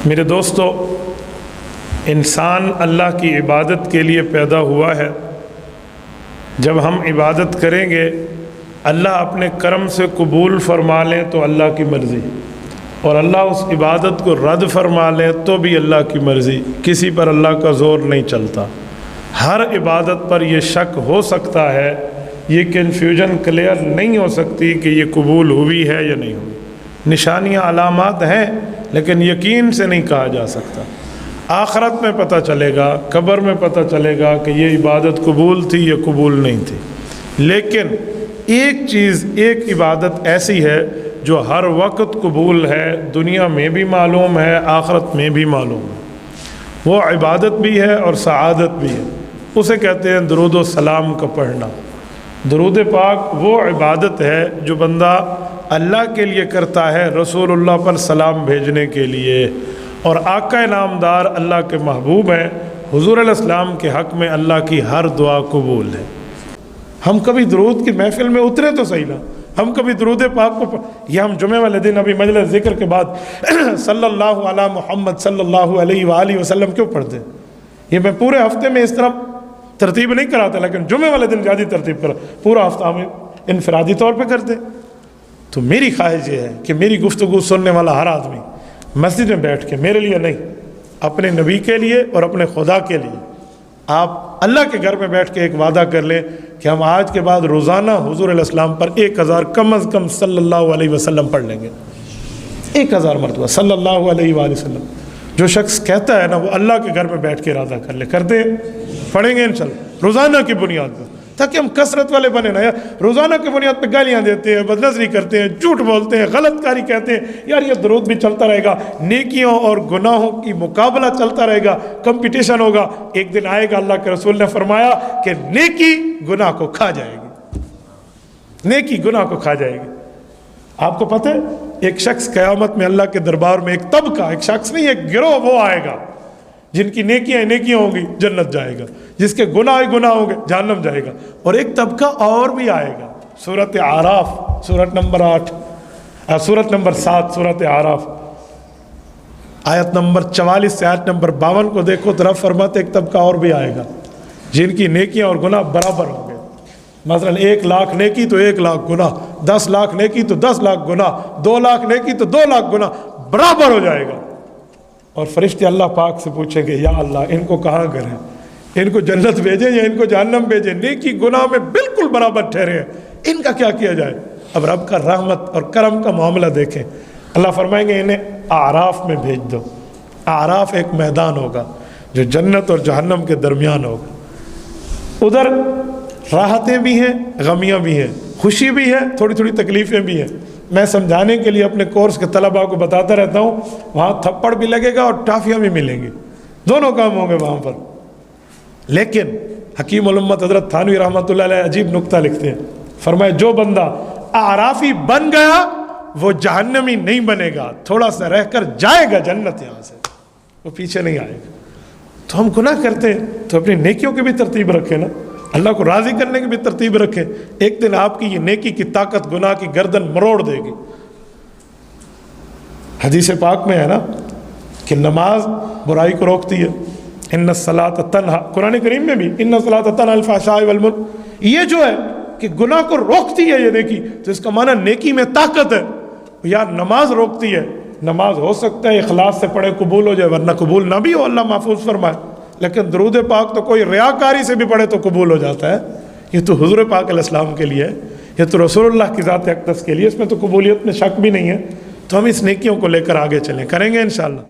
میرے دوستو، انسان اللہ کی عبادت کے لیے پیدا ہوا ہے۔ جب ہم عبادت کریں گے اللہ اپنے کرم سے قبول فرما لیں تو اللہ کی مرضی، اور اللہ اس عبادت کو رد فرما لیں تو بھی اللہ کی مرضی۔ کسی پر اللہ کا زور نہیں چلتا۔ ہر عبادت پر یہ شک ہو سکتا ہے، یہ کنفیوژن کلیئر نہیں ہو سکتی کہ یہ قبول ہوئی ہے یا نہیں ہوئی۔ نشانیاں علامات ہیں لیکن یقین سے نہیں کہا جا سکتا۔ آخرت میں پتہ چلے گا، قبر میں پتہ چلے گا کہ یہ عبادت قبول تھی یا قبول نہیں تھی۔ لیکن ایک چیز، ایک عبادت ایسی ہے جو ہر وقت قبول ہے، دنیا میں بھی معلوم ہے، آخرت میں بھی معلوم ہے۔ وہ عبادت بھی ہے اور سعادت بھی ہے، اسے کہتے ہیں درود و سلام کا پڑھنا۔ درود پاک وہ عبادت ہے جو بندہ اللہ کے لیے کرتا ہے، رسول اللہ پر سلام بھیجنے کے لیے، اور آقا نامدار اللہ کے محبوب ہیں، حضور علیہ السلام کے حق میں اللہ کی ہر دعا قبول ہے۔ ہم کبھی درود کی محفل میں اترے تو صحیح نا، ہم کبھی درود پاک کو یہ ہم جمعہ والے دن ابھی مجلس ذکر کے بعد صلی اللہ علی محمد صلی اللہ علیہ وآلہ وسلم کیوں پڑھتے ہیں؟ یہ میں پورے ہفتے میں اس طرح ترتیب نہیں کراتا، لیکن جمعہ والے دن زیادہ ترتیب کرا، پورا ہفتہ ہم انفرادی طور پہ کرتے۔ تو میری خواہش یہ ہے کہ میری گفتگو سننے والا ہر آدمی مسجد میں بیٹھ کے، میرے لیے نہیں، اپنے نبی کے لیے اور اپنے خدا کے لیے، آپ اللہ کے گھر میں بیٹھ کے ایک وعدہ کر لیں کہ ہم آج کے بعد روزانہ حضور علیہ السلام پر 1000 کم از کم صلی اللہ علیہ وسلم پڑھ لیں گے۔ 1000 مرتبہ صلی اللہ علیہ وآلہ وسلم۔ جو شخص کہتا ہے نا وہ اللہ کے گھر میں بیٹھ کے ارادہ کر لے، کرتے ہیں، پڑھیں گے انشاءاللہ روزانہ کی بنیاد پر، تاکہ ہم کثرت والے بنے نا۔ یار روزانہ کی بنیاد پہ گالیاں دیتے ہیں، بدنظری کرتے ہیں، جھوٹ بولتے ہیں، غلط کاری کہتے ہیں، یار یہ درود بھی چلتا رہے گا، نیکیوں اور گناہوں کی مقابلہ چلتا رہے گا، کمپٹیشن ہوگا، ایک دن آئے گا اللہ کے رسول نے فرمایا کہ نیکی گناہ کو کھا جائے گی، نیکی گناہ کو کھا جائے گی۔ آپ کو پتہ ہے ایک شخص قیامت میں اللہ کے دربار میں، ایک طبقہ، ایک شخص نہیں، ایک گروہ وہ آئے گا جن کی نیکیاں ہوں گی جنت جائے گا، جس کے گناہ ہوں گے جہنم جائے گا، اور ایک طبقہ اور بھی آئے گا۔ سورۃ اعراف، سورۃ نمبر 7 سورۃ اعراف، آیت نمبر 44 سے آیت نمبر 52 کو دیکھو، طرف فرماتے ایک طبقہ اور بھی آئے گا جن کی نیکیاں اور گناہ برابر ہوں گے۔ مثلا 1 لاکھ نیکی تو 1 لاکھ گناہ، 10 لاکھ نیکی تو 10 لاکھ گناہ، 2 لاکھ نیکی تو 2 لاکھ گناہ، برابر ہو جائے گا۔ اور فرشتے اللہ پاک سے پوچھیں گے یا اللہ ان کو کہاں کریں، ان کو جنت بھیجیں یا ان کو جہنم بھیجیں؟ نیکی گناہ میں بالکل برابر ٹھہرے ہیں، ان کا کیا کیا جائے؟ اب رب کا رحمت اور کرم کا معاملہ دیکھیں، اللہ فرمائیں گے انہیں اعراف میں بھیج دو۔ اعراف ایک میدان ہوگا جو جنت اور جہنم کے درمیان ہوگا، ادھر راحتیں بھی ہیں، غمیاں بھی ہیں، خوشی بھی ہے، تھوڑی تھوڑی تکلیفیں بھی ہیں۔ میں سمجھانے کے لیے اپنے کورس کے طلباء کو بتاتا رہتا ہوں، وہاں تھپڑ بھی لگے گا اور ٹافیاں بھی ملیں گی، دونوں کام ہوں گے وہاں پر۔ لیکن حکیم الامت حضرت تھانوی رحمۃ اللہ علیہ عجیب نکتہ لکھتے ہیں، فرمایا جو بندہ اعرافی بن گیا وہ جہنمی نہیں بنے گا، تھوڑا سا رہ کر جائے گا جنت، یہاں سے وہ پیچھے نہیں آئے گا۔ تو ہم گناہ کرتے ہیں تو اپنی نیکیوں کی بھی ترتیب رکھیں نا، اللہ کو راضی کرنے کی بھی ترتیب رکھیں۔ ایک دن آپ کی یہ نیکی کی طاقت گناہ کی گردن مروڑ دے گی۔ حدیث پاک میں ہے نا کہ نماز برائی کو روکتی ہے، ان الصلاۃ تنہا، قرآن کریم میں بھی ان الصلاۃ تنہا عن الفحشاء والمنکر، یہ جو ہے کہ گناہ کو روکتی ہے یہ نیکی، تو اس کا معنی نیکی میں طاقت ہے۔ یار نماز روکتی ہے، نماز ہو سکتا ہے اخلاص سے پڑھے قبول ہو جائے، ورنہ قبول نہ بھی ہو، اللہ محفوظ فرمائے، لیکن درود پاک تو کوئی ریاکاری سے بھی پڑھے تو قبول ہو جاتا ہے۔ یہ تو حضور پاک علیہ السلام کے لیے ہے، یہ تو رسول اللہ کی ذات اقدس کے لیے، اس میں تو قبولیت میں شک بھی نہیں ہے۔ تو ہم اس نیکیوں کو لے کر آگے چلیں، کریں گے انشاءاللہ۔